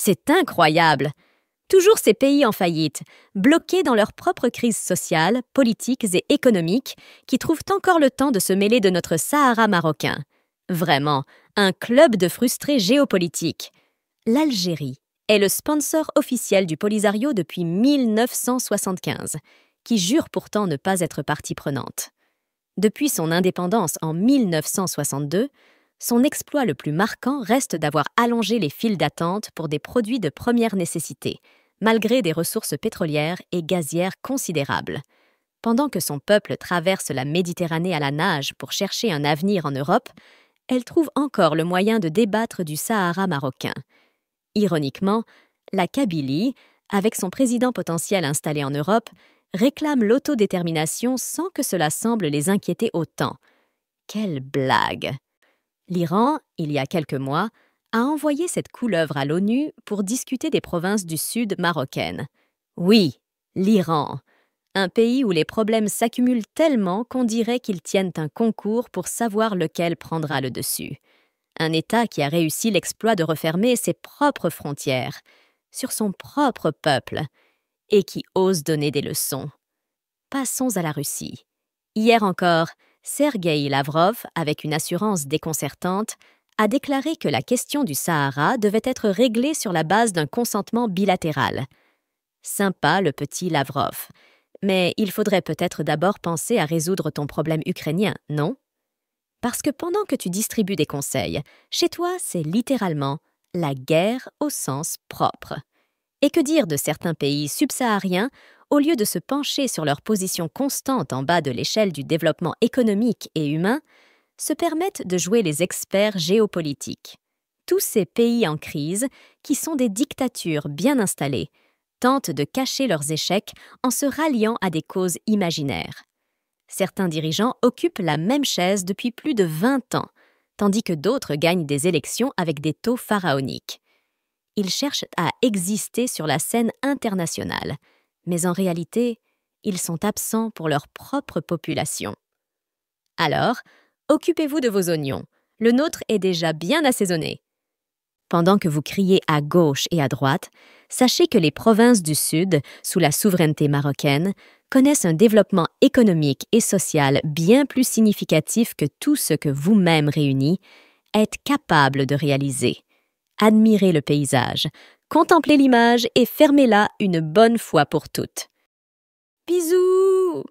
C'est incroyable! Toujours ces pays en faillite, bloqués dans leurs propres crises sociales, politiques et économiques, qui trouvent encore le temps de se mêler de notre Sahara marocain. Vraiment, un club de frustrés géopolitiques. L'Algérie est le sponsor officiel du Polisario depuis 1975, qui jure pourtant ne pas être partie prenante. Depuis son indépendance en 1962, son exploit le plus marquant reste d'avoir allongé les files d'attente pour des produits de première nécessité, malgré des ressources pétrolières et gazières considérables. Pendant que son peuple traverse la Méditerranée à la nage pour chercher un avenir en Europe, elle trouve encore le moyen de débattre du Sahara marocain. Ironiquement, la Kabylie, avec son président potentiel installé en Europe, réclame l'autodétermination sans que cela semble les inquiéter autant. Quelle blague! L'Iran, il y a quelques mois, a envoyé cette couleuvre à l'ONU pour discuter des provinces du sud marocaines. Oui, l'Iran, un pays où les problèmes s'accumulent tellement qu'on dirait qu'ils tiennent un concours pour savoir lequel prendra le dessus. Un État qui a réussi l'exploit de refermer ses propres frontières, sur son propre peuple, et qui ose donner des leçons. Passons à la Russie. Hier encore, Sergueï Lavrov, avec une assurance déconcertante, a déclaré que la question du Sahara devait être réglée sur la base d'un consentement bilatéral. Sympa le petit Lavrov, mais il faudrait peut-être d'abord penser à résoudre ton problème ukrainien, non? Parce que pendant que tu distribues des conseils, chez toi, c'est littéralement la guerre au sens propre. Et que dire de certains pays subsahariens, au lieu de se pencher sur leur position constante en bas de l'échelle du développement économique et humain, se permettent de jouer les experts géopolitiques. Tous ces pays en crise, qui sont des dictatures bien installées, tentent de cacher leurs échecs en se ralliant à des causes imaginaires. Certains dirigeants occupent la même chaise depuis plus de 20 ans, tandis que d'autres gagnent des élections avec des taux pharaoniques. Ils cherchent à exister sur la scène internationale, mais en réalité, ils sont absents pour leur propre population. Alors, occupez-vous de vos oignons. Le nôtre est déjà bien assaisonné. Pendant que vous criez à gauche et à droite, sachez que les provinces du Sud, sous la souveraineté marocaine, connaissent un développement économique et social bien plus significatif que tout ce que vous-même réunis êtes capables de réaliser. Admirez le paysage, contemplez l'image et fermez-la une bonne fois pour toutes. Bisous!